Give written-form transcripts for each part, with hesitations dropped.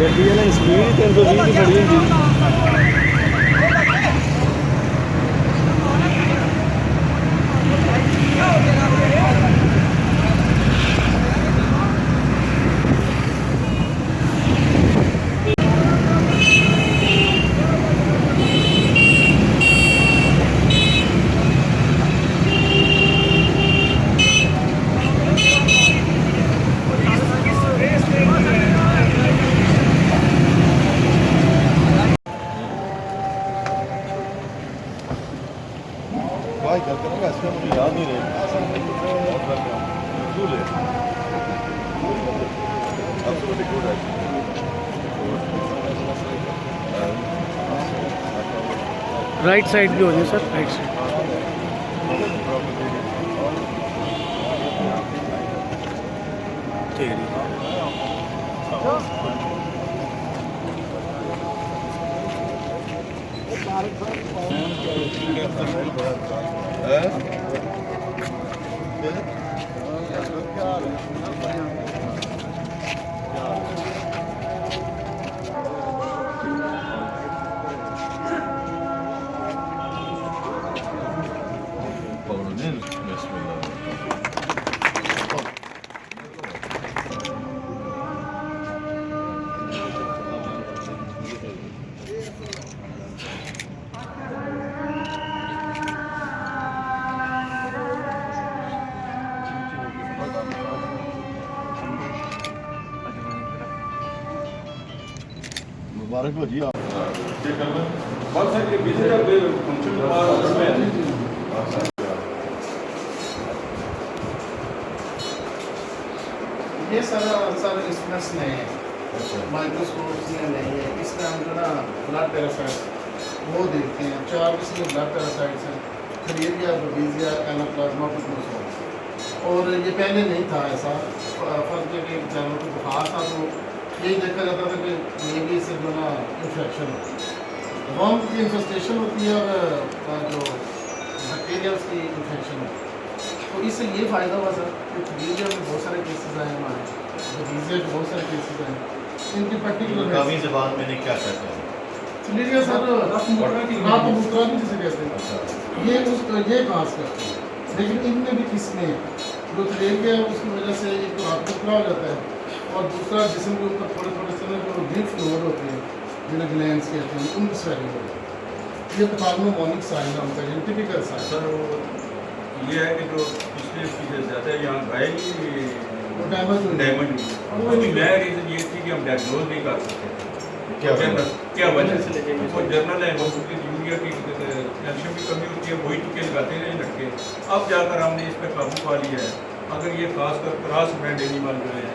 ਗੱਡੀ ਵਾਲਾ ਸਪੀਡ 320 ਦੀ ਖੜੀ ਹੁੰਦੀ। اس میں مجھے یاد نہیں رہے رائٹ سائڈ بھی ہو جائے سر رائٹ سائڈ مبارک ہو جی آپ یہ سر اسٹوڈنٹس نہیں ہیں مائکروسکوپس میں نہیں ہے اس میں ہم جو نا بلڈ پیراسائٹ وہ دیکھتے ہیں 4 قسم کے بلڈ پیراسائٹس ہیں کلیریا بویزیا اینوپلازما ٹوکنوسوم اور یہ پہلے نہیں تھا ایسا فرق ہے کہ جانوروں کو بخار تھا تو یہی دیکھا جاتا تھا کہ یہ بھی سے جو نا انفیکشن ہوتی ہے ورم کی انفیسٹیشن ہوتی ہے اور جو بیکٹیریا اس کی انفیکشن ہوتی ہے تو اس سے یہ فائدہ ہوا سر کہ کلیریا میں بہت سارے کیسز آئے ہمارے بویزیا کے بہت سارے کیسز آئے ان کی پرٹیکولر مقامی زبان میں نے کیا کہتے ہیں کلیریا سر رات مترا بھی جسے کہتے ہیں یہ کاز کرتے ہیں لیکن ان میں بھی قسمیں ہیں جو کلیریا ہے اس کی وجہ سے ایک تو رات مترا ہو جاتا ہے اور دوسرا جسم کے اوپر تھوڑے تھوڑے سے جو لمف نوڈ ہوتے ہیں جنہیں گلینڈس کہتے ہیں ان کی سویلنگ ہوتی ہے یہ پتھالمومونک سائن ہوتا ہے ٹپیکل سائن سر یہ ہے کہ جو پچھلے چیزیں زیادہ یہاں گائے کی ڈیمیج ہوئی نیا ریزن یہ تھی کہ ہم ڈائگنوز نہیں کر سکتے کیا وجہ سے وہ جرنل ہے وہ یوریا کی کیلشیم کی کمی ہوتی ہے وہی ٹکے لگاتے رہے لڑکے اب جا کر ہم نے اس پہ قابو پا لیا ہے اگر یہ خاص کر کراس برینڈ اینیمل جو ہے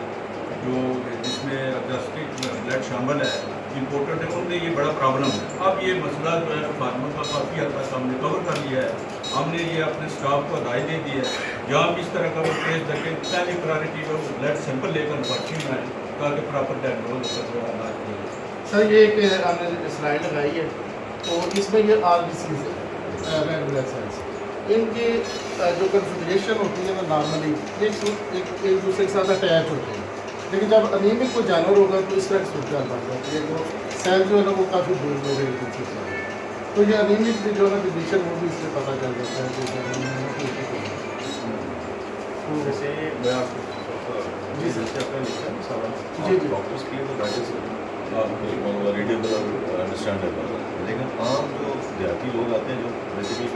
جو جس میں اگزاسٹک بلڈ شامل ہے امپورٹنٹ ہے ان میں یہ بڑا پرابلم ہے اب یہ مسئلہ جو ہے فارمر کا کافی حد تک ہم نے کور کر لیا ہے ہم نے یہ اپنے اسٹاف کو ہدایت دے دی ہے جہاں بھی اس طرح کا وہ ٹیسٹ رکھے پہلی پرائرٹی میں وہ بلڈ سیمپل لے کر پرچی میں آئے تاکہ پراپر ڈائگنوز ہو سکے علاج کیا جائے سر یہ ایک ہم نے سلائڈ لگائی ہے تو اس میں یہ آر بی سیز ہے ریڈ بلڈ سیلس ان کی جو کنفیگریشن ہوتی ہے نا نارملی ایک دوسرے کے ساتھ اٹیچ ہوتے ہیں لیکن جب انیمک کوئی جانور ہوگا تو اس طرح کی صورتحال بن جاتی ہے جو سیل جو ہے نا وہ کافی دور دور ہے تو یہ انیمک بھی جو ہے نا کنڈیشن وہ بھی اس سے پتہ چل جاتا ہے جیسے میں آپ کو جی سر اپنے لکھا ہے سارا جی جی ڈاکٹرس کے لیے تو دیٹ از ریڈیبل اور انڈرسٹینڈیبل لیکن عام جو دیہاتی لوگ آتے ہیں جو بیسیکلی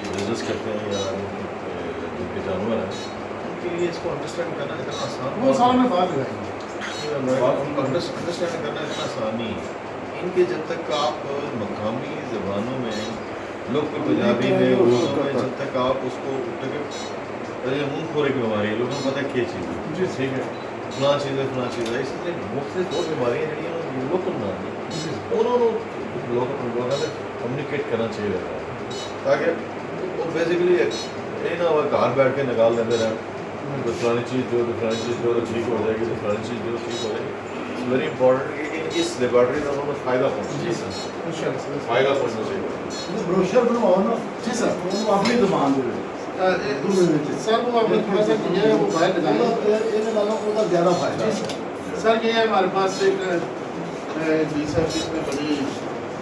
بزنس کرتے ہیں یا جن کے جانور ہیں ان کے لیے اس کو انڈرسٹینڈ کرنا اتنا آسان وہ سارا میں بات لگائیں گے انڈرسٹینڈ کرنا اتنا آسان نہیں ہے ان کے جب تک آپ مقامی زبانوں میں لوگ پنجابی میں اردو میں جب تک آپ اس کو منہ کھورے کی بیماری ہے لوگوں کو پتہ کیا چیز ہے جی ٹھیک ہے فلاں چیز ہے اس لیے مختلف اور بیماریاں جڑی ہیں لوکل نہ انہوں نے لوگوں سے کمیونیکیٹ کرنا چاہیے تاکہ وہ بیسیکلی یہ نہ ہو گھر بیٹھ کے نکال لیتے رہیں فلانی چیز جو ٹھیک ہو جائے گی تو فلانی چیز جو ٹھیک ہو جائے گی اٹس ویری امپورٹنٹ کہ اس لیبارٹری میں انہوں نے فائدہ پہنچنا فائدہ پہنچنا چاہیے بروشر بنواؤ نا جی سر وہ اپنی زبان میں سر وہ آپ نے تھوڑا سا کیا ہے وہ باہر لگانا زیادہ فائدہ سر یہ ہے ہمارے پاس ایک جی سر جس میں بڑی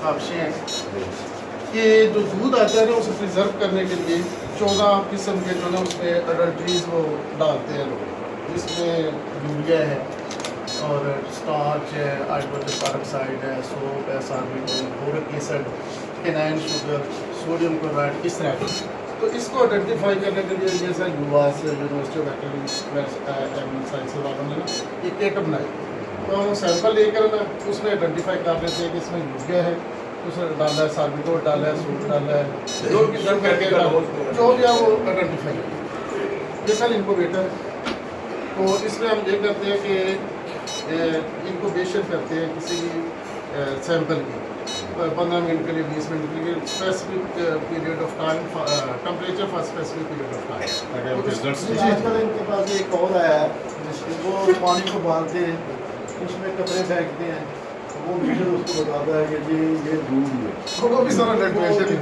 خواہشیں ہیں کہ جو دودھ آتا ہے نا اسے پرزرو کرنے کے لیے 14 قسم کے جو نا اس میں اڈلٹریز وہ ڈالتے ہیں لوگ جس میں یوریا ہے اور اسٹارچ ہے ہائیڈروجن پاراکسائڈ ہے سوپ ہے ساربیٹول بورک ایسڈ کینائن شوگر سوڈیم کلورائڈ اس طرح کے تو اس کو آئیڈینٹیفائی کرنے کے لیے یہ سر یواس یونیورسٹی آف ایگریکلچر سائنس والوں نے نا یہ کٹ بنائی تو ہم سیمپل لے کر نا اس میں آئیڈینٹیفائی کر لیتے ہیں کہ اس میں یوریا ہے اس نے ڈالا ہے ساربیٹول ڈالا ہے سوٹ ڈالا ہے جو کہ سر practical ہو اس کو جو بھی ہے وہ آئیڈینٹیفائی ہے یہ سر انکوبیٹر ہے تو اس میں ہم یہ کرتے ہیں کہ انکوبیشن کرتے ہیں کسی سیمپل کی 15 منٹ کے لیے 20 منٹ کے لیے specific period of time temperature for specific period of time آج کل ان کے پاس ایک اور آیا ہے وہ پانی کو ابالتے ہیں اس میں کپڑے پھینکتے ہیں وہ میٹر اس کو بتاتا ہے کہ جی یہ دودھ ہے وہ بھی سارا نیٹریشن ہی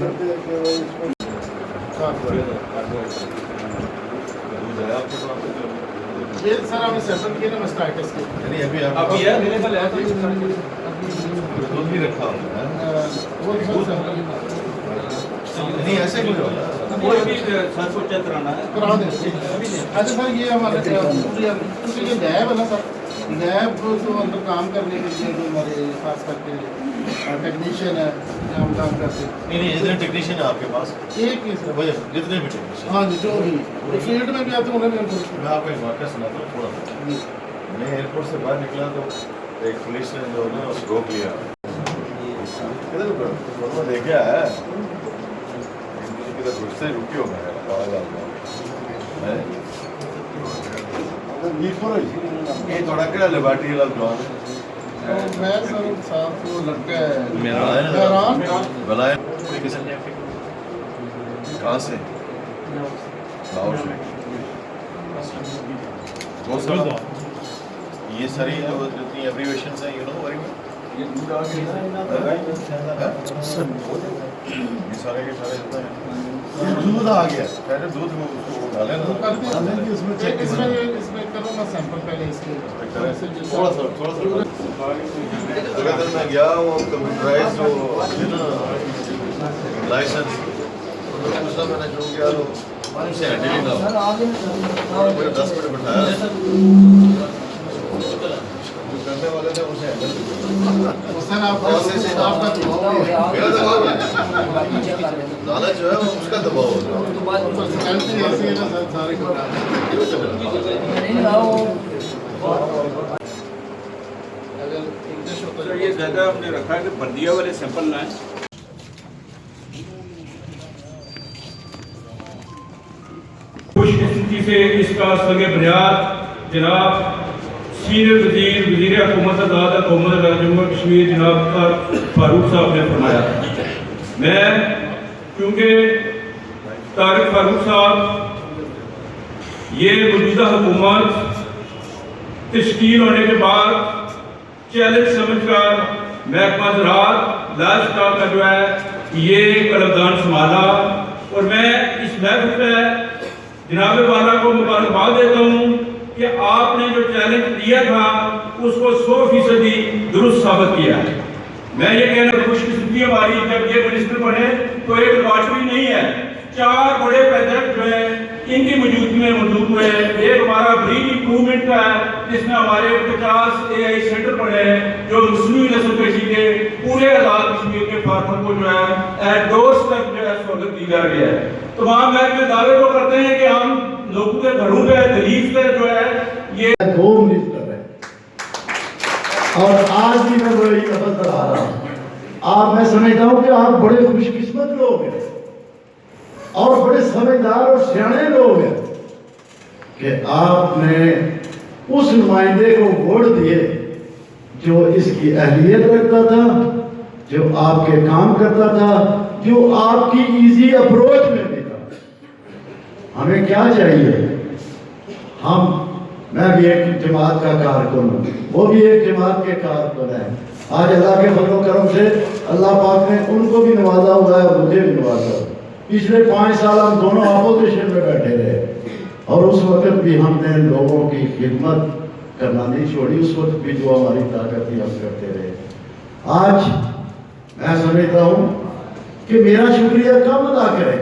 یہ سر ہم نے سیمپل کیے نا مسٹائٹس کے یعنی ابھی ابھی ہے اویلیبل ہے دودھ بھی رکھا ہوا ہے وہ بھی سر سیمپل نہیں ایسے نہیں ہوگا کوئی بھی سر کو چیک کرانا ہے کرا دیں اچھا سر یہ ہمارے کیونکہ یہ لیب ہے نا سر لیب جو اندر کام کرنے کے لیے جو ہمارے خاص کر کے ٹیکنیشین ہے جو ہم کام کرتے ہیں نہیں جتنے ٹیکنیشین ہیں آپ کے پاس ایک ہی سر جتنے بھی ٹیکنیشین ہاں جی جو بھی فیلڈ میں بھی آتے ہیں انہیں بھی ہم میں آپ کو ایک واقعہ سناتا ہوں تھوڑا سا میں ایئرپورٹ سے باہر نکلا تو ایک پولیس نے جو ہے اس کو روک لیا ادھر دیکھا ہے کدھر گھستے رکی ہو میں تھوڑا کہڑا لیبارٹری والا جوان میں سر ساتھ وہ لڑکا ہے میران بلائے کہاں سے لاہور سے یہ ساری جو جتنی ایبریویشنز ہیں یو نو ویری یہ سارے کے سارے جتنے ہیں دودھ آ گیا پہلے دودھ ڈالے نا اس میں کروں میں سیمپل پہلے اس کے تھوڑا سا اگر میں گیا وہ کمپیوٹرائز جو ہے نا لائسنس پوچھنا میں نے جو کیا ان سے ہینڈلنگ کا میرے 10 منٹ بٹھایا کرنے والے تھے ان سے ہینڈل حسین آپ کا میرا دباؤ لالچ جو ہے وہ اس کا دباؤ ہوتا پرسنالٹی ایسی ہے نا سر سارے کو اگر انگلش ہوتا سر یہ زیادہ ہم نے رکھا ہے کہ بلدیہ والے سیمپل لائیں خوش قسمتی سے اس کا سنگ بنیاد جناب سینئر وزیر حکومت آزاد حکومت جموں کشمیر جناب فاروق صاحب نے فرمایا میں کیونکہ طارق فاروق صاحب یہ موجودہ حکومت تشکیل ہونے کے بعد چیلنج سمجھ کر محکمہ زراعت لاج اسٹاک کا جو ہے یہ قلمدان سنبھالا اور میں اس محفل پہ جناب والا کو مبارکباد دیتا ہوں کہ آپ نے جو چیلنج دیا تھا اس کو 100% درست ثابت کیا ہے میں یہ کہنا خوش قسمتی ہماری جب یہ منسٹر بنے تو ایک لیبارٹری نہیں ہے 4 بڑے پروجیکٹ جو ہیں ان کی موجودگی میں موجود ہوئے ہیں ایک ہمارا برین امپروومنٹ کا ہے جس میں ہمارے 50 AI سینٹر بنے ہیں جو مصنوعی نسل کشی کے پورے آزاد کشمیر کے فارمر کو جو ہے ایٹ ڈورس تک جو ہے سہولت دی جا رہی ہے تمام محکمے دعوے کو کرتے ہیں کہ ہم لوگوں کے گھروں پہ دلیف پہ جو ہے یہ 2 منسٹر ہے اور آج بھی میں وہی لفظ بتا رہا ہوں آپ میں سمجھتا ہوں کہ آپ بڑے خوش قسمت لوگ ہیں اور بڑے سمجھدار اور سیانے لوگ ہیں کہ آپ نے اس نمائندے کو ووٹ دیے جو اس کی اہلیت رکھتا تھا جو آپ کے کام کرتا تھا جو آپ کی ایزی اپروچ میں بھی تھا ہمیں کیا چاہیے میں بھی ایک جماعت کا کارکن ہوں وہ بھی ایک جماعت کے کارکن ہیں آج اللہ کے فضل و کرم سے اللہ پاک نے ان کو بھی نوازا ہوا ہے اور مجھے بھی نوازا ہوا پچھلے 5 سال ہم دونوں اپوزیشن میں بیٹھے رہے اور اس وقت بھی ہم نے لوگوں کی خدمت کرنا نہیں چھوڑی اس وقت بھی جو ہماری طاقت تھی ہم کرتے رہے آج میں سمجھتا ہوں کہ میرا شکریہ کم ادا کرے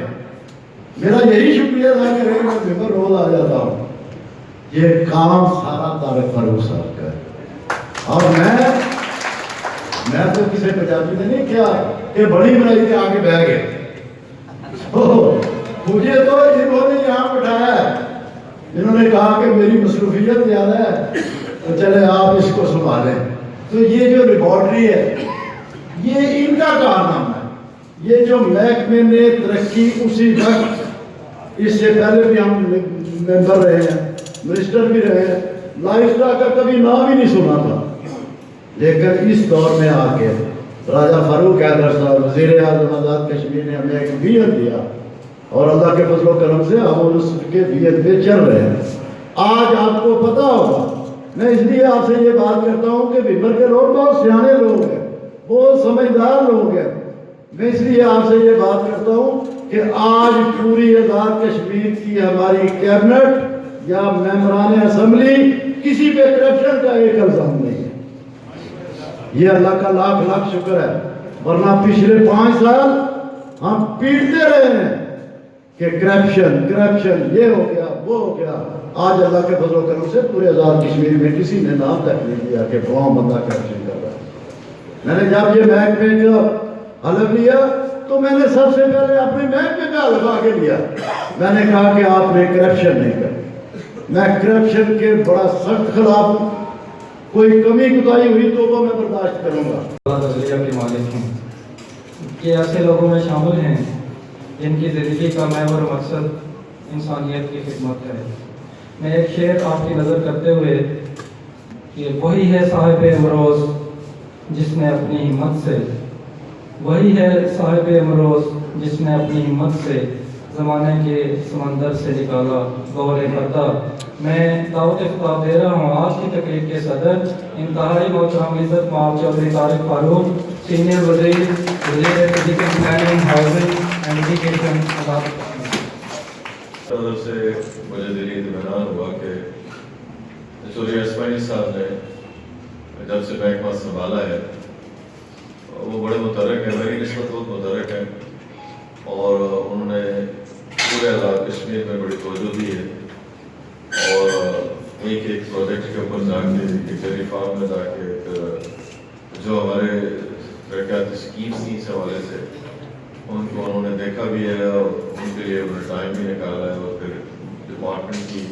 میرا یہی شکریہ ادا کرے کہ میں ممبر روز آ جاتا ہوں یہ کام سارا طارق فاروق صاحب کا ہے اور میں تو کسی پنجابی نے نہیں کیا کہ بڑی بڑائی کے آگے بہ گئے مجھے تو انہوں نے یہاں بٹھایا ہے انہوں نے کہا کہ میری مصروفیت زیادہ ہے تو چلے آپ اس کو سنبھالیں تو یہ جو لیبارٹری ہے یہ ان کا کارنامہ ہے۔ یہ جو محکمے نے ترقی اسی وقت، اس سے پہلے بھی ہم ممبر رہے ہیں، منسٹر بھی رہے ہیں، لائف اسٹاک کا کبھی نام ہی نہیں سنا تھا، لیکن اس دور میں آ کے راجہ فاروق حیدر صاحب وزیر اعظم آزاد کشمیر نے ہمیں ایک ویژن دیا اور اللہ کے فضل و کرم سے ہم اس کے ویژن پہ چل رہے ہیں۔ آج آپ کو پتا ہوگا، میں اس لیے آپ سے یہ بات کرتا ہوں کہ بھیمر کے لوگ بہت سیانے لوگ ہیں، بہت سمجھدار لوگ ہیں، میں اس لیے آپ سے یہ بات کرتا ہوں کہ آج پوری آزاد کشمیر کی ہماری کیبنٹ یا ممبران اسمبلی کسی پہ کرپشن کا ایک الزام نہیں ہے۔ یہ اللہ کا لاکھ لاکھ شکر ہے، ورنہ پچھلے 5 سال ہم پیٹتے رہے ہیں کہ کرپشن یہ ہو گیا وہ ہو گیا۔ آج اللہ کے فضل و کرم سے پورے آزاد کشمیر میں کسی نے نام تک نہیں دیا کہ فلاں بندہ کرپشن کر رہا ہے۔ میں نے جب یہ محکمے کا حلف لیا تو میں نے سب سے پہلے اپنے محکمے کا حلف آگے لیا، میں نے کہا کہ آپ نے کرپشن نہیں کر، میں کرپشن کے بڑا سخت خلاف ہوں، کوئی کمی کوتاہی ہوئی تو وہ میں برداشت کروں گا۔ نظریہ کے مالک ہیں کہ ایسے لوگوں میں شامل ہیں جن کی زندگی کا محور مقصد انسانیت کی خدمت ہے۔ میں ایک شعر آپ کی نظر کرتے ہوئے کہ وہی ہے صاحب امروز جس نے اپنی ہمت سے، وہی ہے صاحب امروز جس نے اپنی ہمت سے زمانے کے سمندر سے نکالا غور پردہ۔ میں دعوت خطاب دے رہا ہوں آج کی تقریب کے صدر انتہائی محترم عزت مآب چودھری طارق فاروق، سینئر وزیر education planning housing and education Azad طرف سے مجھے دلی اطمینان ہوا کہ چودھری اسماعیل صاحب نے جب سے محکمہ سنبھالا ہے وہ بڑے متحرک ہیں، میری نسبت بہت متحرک ہیں، اور انہوں نے پورے آزاد کشمیر میں بڑی توجہ دی ہے، اور ایک پروجیکٹ کے اوپر جا کے ایک ڈیری فارم میں جا کے جو ہمارے ترقیاتی اسکیمس تھیں اس حوالے سے ان کو انہوں نے دیکھا بھی ہے اور ان کے لیے انہوں نے ٹائم بھی نکالا ہے، اور پھر ڈپارٹمنٹ کی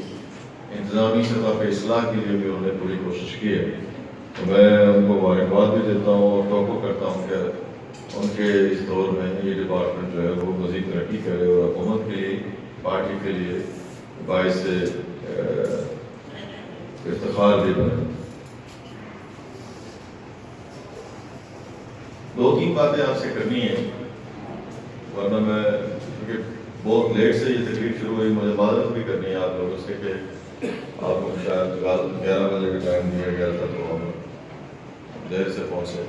انتظامی سطح پہ اصلاح کے لیے بھی انہوں نے پوری کوشش کی ہے۔ تو میں ان کو مبارکباد بھی دیتا ہوں اور توقع کرتا ہوں کہ ان کے اس دور میں یہ ڈپارٹمنٹ جو ہے وہ مزید ترقی کرے اور حکومت کے لیے، پارٹی کے لیے باعث افتخار بھی بنے۔ 2-3 باتیں آپ سے کرنی ہیں، ورنہ میں کیونکہ بہت لیٹ سے یہ تقریب شروع ہوئی، مجھے معذرت بھی کرنی ہے آپ لوگوں سے کہ آپ کو شاید 11 بجے کا ٹائم دیا گیا تھا تو ہم دیر سے پہنچے۔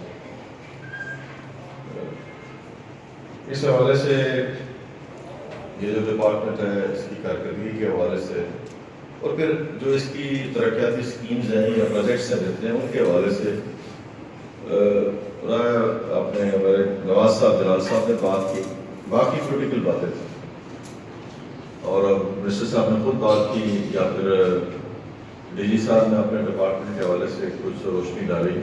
اس حوالے سے یہ جو ڈپارٹمنٹ ہے اس کی کارکردگی کے حوالے سے اور پھر جو اس کی ترقیاتی اسکیمز ہیں یا پروجیکٹس ہیں دیتے ہیں ان کے حوالے سے آپ نے ہمارے نواز صاحب جلال صاحب نے بات کی، باقی کریٹیکل باتیں تھیں، اور منسٹر صاحب نے خود بات کی یا پھر ڈی جی صاحب نے اپنے ڈپارٹمنٹ کے حوالے سے کچھ روشنی ڈالی۔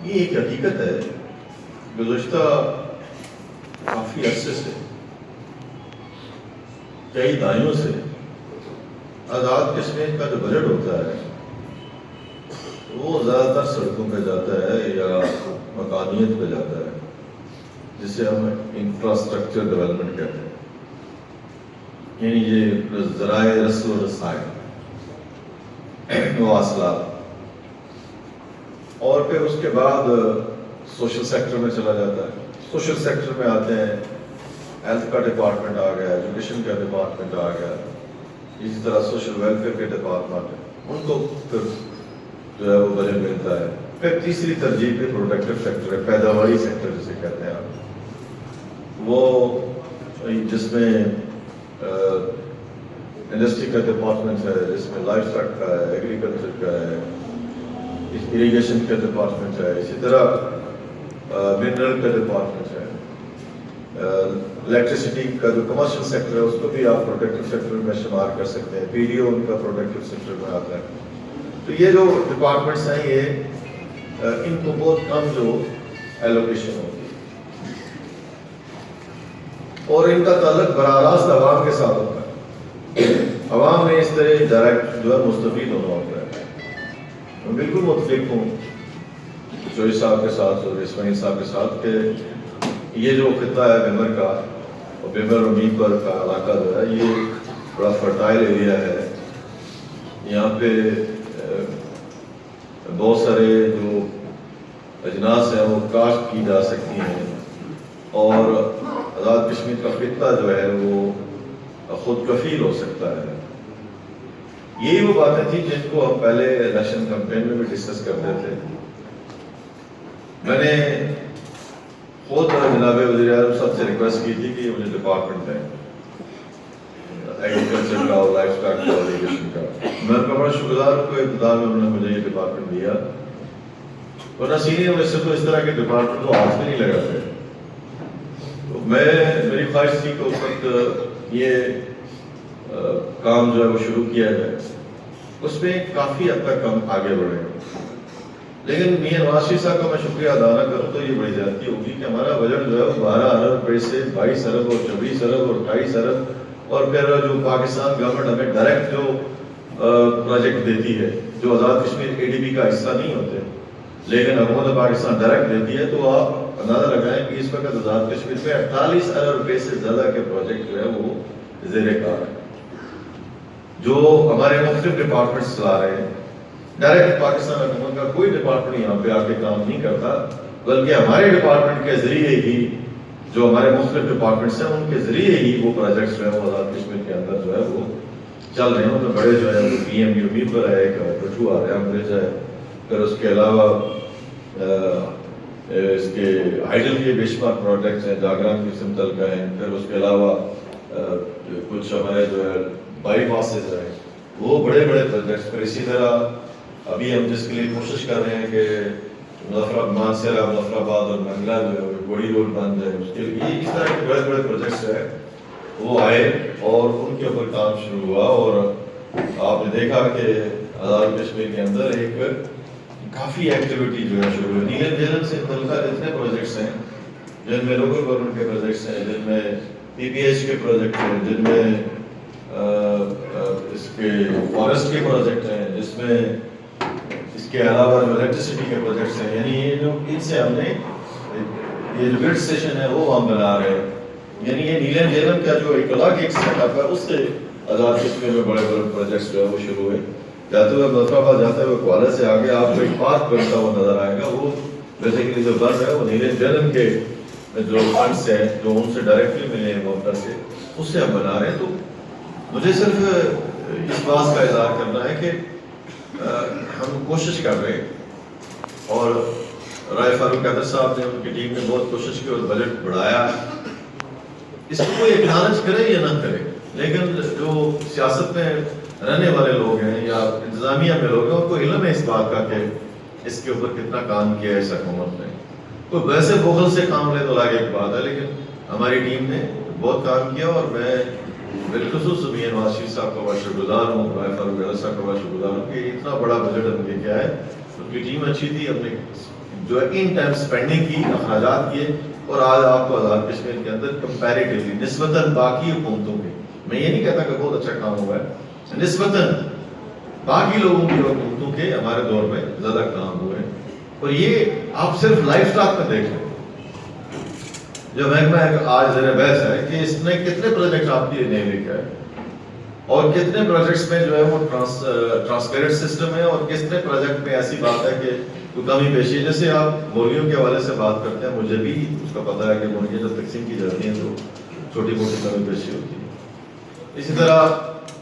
یہ ایک حقیقت ہے، گزشتہ کافی عرصے سے، کئی دہائیوں سے آزاد کشمیر کا جو بجٹ ہوتا ہے وہ زیادہ تر سڑکوں پہ جاتا ہے یا مکانیت پہ جاتا ہے، جسے ہم انفراسٹرکچر ڈیولپمنٹ کہتے ہیں، یعنی یہ ذرائع رسل و رسائی، مواصلات، اور پھر اس کے بعد سوشل سیکٹر میں چلا جاتا ہے۔ سوشل سیکٹر میں آتے ہیں، ہیلتھ کا ڈپارٹمنٹ آ گیا، ایجوکیشن کا ڈپارٹمنٹ آ گیا، اسی طرح سوشل ویلفیئر کے ڈپارٹمنٹ، ان کو پھر جو ہے وہ بجٹ ملتا ہے۔ پھر تیسری ترجیح پہ پروڈکٹیو سیکٹر ہے، پیداواری سیکٹر جسے کہتے ہیں آپ، وہ جس میں انڈسٹری کا ڈپارٹمنٹ ہے، جس میں لائف اسٹاک کا ہے، ایگریکلچر کا ہے، اریگیشن کا ڈپارٹمنٹ ہے، اسی طرح منرل کا ڈپارٹمنٹ ہے، الیکٹریسٹی کا جو کمرشل سیکٹر ہے اس کو بھی آپ پروڈکٹیو سیکٹر میں شمار کر سکتے ہیں، پی ڈی او ان کا پروڈکٹیو سیکٹر میں آتا ہے۔ تو یہ جو ڈپارٹمنٹس ہیں یہ ان کو بہت کم جو ایلوکیشن ہوتی ہے اور ان کا تعلق براہ راست عوام کے ساتھ ہوتا ہے، عوام میں اس طرح ڈائریکٹ جو ہے مستفید ہونا ہوتا ہے۔ میں بالکل متفق ہوں جوئی صاحب کے ساتھ اور اسماعیل صاحب کے ساتھ کہ یہ جو خطہ ہے بیمر کا اور بیمر اور میپر کا علاقہ جو ہے یہ بڑا فرٹائل ایریا ہے. یہاں پہ بہت سارے جو اجناس ہیں وہ کاشت کی جا سکتی ہیں اور آزاد کشمیر کا خطہ جو ہے وہ خود کفیل ہو سکتا ہے. یہی وہ باتیں تھیں جن کو ہم پہلے الیکشن کمپین میں بھی ڈسکس کرتے تھے. میں نے خود جناب وزیر اعظم صاحب سے ریکویسٹ کی تھی کہ مجھے ڈپارٹمنٹ دیں ایگریکلچر کا اور لائف اسٹاک کا اور ایریگیشن کا. میں ان کا بڑا شکر گزار ہوں کہ ابتدا میں انہوں نے مجھے یہ ڈپارٹمنٹ دیا ورنہ سینئر ویسے تو اس طرح کے ڈپارٹمنٹ کو ہاتھ میں نہیں لگاتے. میری خواہش تھی کہ اس وقت یہ کام جو ہے وہ شروع کیا جائے. اس میں کافی حد تک ہم آگے بڑھے لیکن میاں نواز شریف صاحب کا میں شکریہ ادا نہ کروں تو یہ بڑی زیادتی ہوگی کہ ہمارا بجٹ جو ہے وہ 12 ارب روپے سے 22 ارب اور 24 ارب اور 28 ارب اور پھر جو پاکستان گورنمنٹ ہمیں ڈائریکٹ جو پروجیکٹ دیتی ہے جو آزاد کشمیر ADB کا حصہ نہیں ہوتے لیکن حکومت پاکستان ڈائریکٹ دیتی ہے تو آپ اندازہ لگائیں کہ اس وقت آزاد کشمیر میں 48 ارب روپے سے زیادہ کے پروجیکٹ جو ہے وہ زیر کار ہے جو ہمارے مختلف ڈپارٹمنٹس چلا رہے ہیں. ڈائریکٹ پاکستان حکومت کا کوئی ڈپارٹمنٹ یہاں پہ آ کے کام نہیں کرتا بلکہ ہمارے ڈپارٹمنٹ کے ذریعے ہی جو ہمارے مختلف ڈپارٹمنٹس ہیں ان کے ذریعے ہی وہ پروجیکٹس جو ہے وہ آزاد کشمیر کے اندر جو ہے وہ چل رہے ہیں. تو بڑے جو ہے وہ PMUB پر ہے ایک پٹھو آ رہا ہے ہے پھر اس کے علاوہ اس کے ہائیڈل کے بے شمار پروجیکٹس ہیں جاگران کی سمتل کا ہیں. پھر اس کے علاوہ کچھ ہمارے جو ہے بائی پاسز ہیں وہ بڑے بڑے پروجیکٹس. پھر اسی طرح ابھی ہم جس کے لیے کوشش کر رہے ہیں کہ مانسیرا مظفر آباد اور منگلا جو ہے بڑی روڈ بن جائے اس کے لیے اس طرح کے بڑے بڑے پروجیکٹس جو ہے وہ آئے اور ان کے اوپر کام شروع ہوا. اور آپ نے دیکھا کہ آزاد کشمیر کے اندر ایک کافی ایکٹیویٹی جو ہے شروع ہوئی. نیلم جیلم سے متعلقہ جتنے پروجیکٹس ہیں جن میں لوکل گورنمنٹ کے پروجیکٹس ہیں جن میں PPH کے پروجیکٹ ہیں جن میں اس کے فارسٹ کے پروجیکٹ ہیں جس میں اس کے علاوہ جو الیکٹریسٹی کے پروجیکٹس ہیں یعنی یہ جو ان سے ہم نے یہ جو گرڈ اسٹیشن ہے وہ ہم بنا رہے ہیں. یعنی یہ نیلم جیلم کا جو ایک الگ ایک سیٹ اپ ہے اس سے آزاد کشمیر میں بڑے بڑے پروجیکٹس جو ہے وہ شروع ہوئے. جاتے ہوئے مظفر آباد جاتے ہوئے کوالر سے آگے آپ کو ایک پارک بنتا ہوا نظر آئے گا. وہ بیسیکلی جو بن رہا ہے وہ نیلم جیلم کے جو فنڈس ہیں جو ان سے ڈائریکٹلی ملے ہیں گورنر سے اس سے ہم بنا رہے ہیں. تو مجھے صرف اس بات کا اظہار کرنا ہے کہ ہم کوشش کر رہے ہیں اور رائے فاروق قادر صاحب نے ان کی ٹیم نے بہت کوشش کی اور بجٹ بڑھایا. اس کو کوئی اکنالج کرے یا نہ کرے لیکن جو سیاست میں رہنے والے لوگ ہیں یا انتظامیہ میں لوگ ہیں ان کو علم ہے اس بات کا کہ اس کے اوپر کتنا کام کیا ہے اس حکومت نے. کوئی ویسے بغل سے کام لے تو آگے ایک بات ہے لیکن ہماری ٹیم نے بہت کام کیا اور میں بالخصوص میاں نواز شریف صاحب کا بہت شکر گزار ہوں. رائے فاروق قادر صاحب کا بہت شکر گزار ہوں کہ اتنا بڑا بجٹ ہم نے کیا ہے. ان کی ٹیم اچھی تھی ہم نے جو ہے ان ٹائم اسپینڈنگ کی اخراجات کیے اور آج آپ کو آزاد کشمیر کے اندر کمپیریٹیولی نسبتاً باقی حکومتوں کے میں یہ نہیں کہتا کہ بہت اچھا کام ہوا ہے نسبتاً باقی لوگوں کی حکومتوں کے ہمارے دور میں زیادہ کام ہوئے ہیں. اور یہ آپ صرف لائف اسٹاک میں دیکھ لیں جو محکمہ آج زیر بحث ہے کہ اس نے کتنے پروجیکٹ آپ کے لیے لکھا ہے اور کتنے پروجیکٹس میں جو ہے وہ ٹرانسپیرنٹ سسٹم ہے اور کتنے پروجیکٹ میں ایسی بات ہے کہ کوئی کمی پیشی ہے. جیسے آپ مرغیوں کے حوالے سے بات کرتے ہیں مجھے بھی اس کا پتہ ہے کہ مرغیاں جب تقسیم کی جاتی ہیں تو چھوٹی موٹی کمی پیشی ہوتی ہے. اسی طرح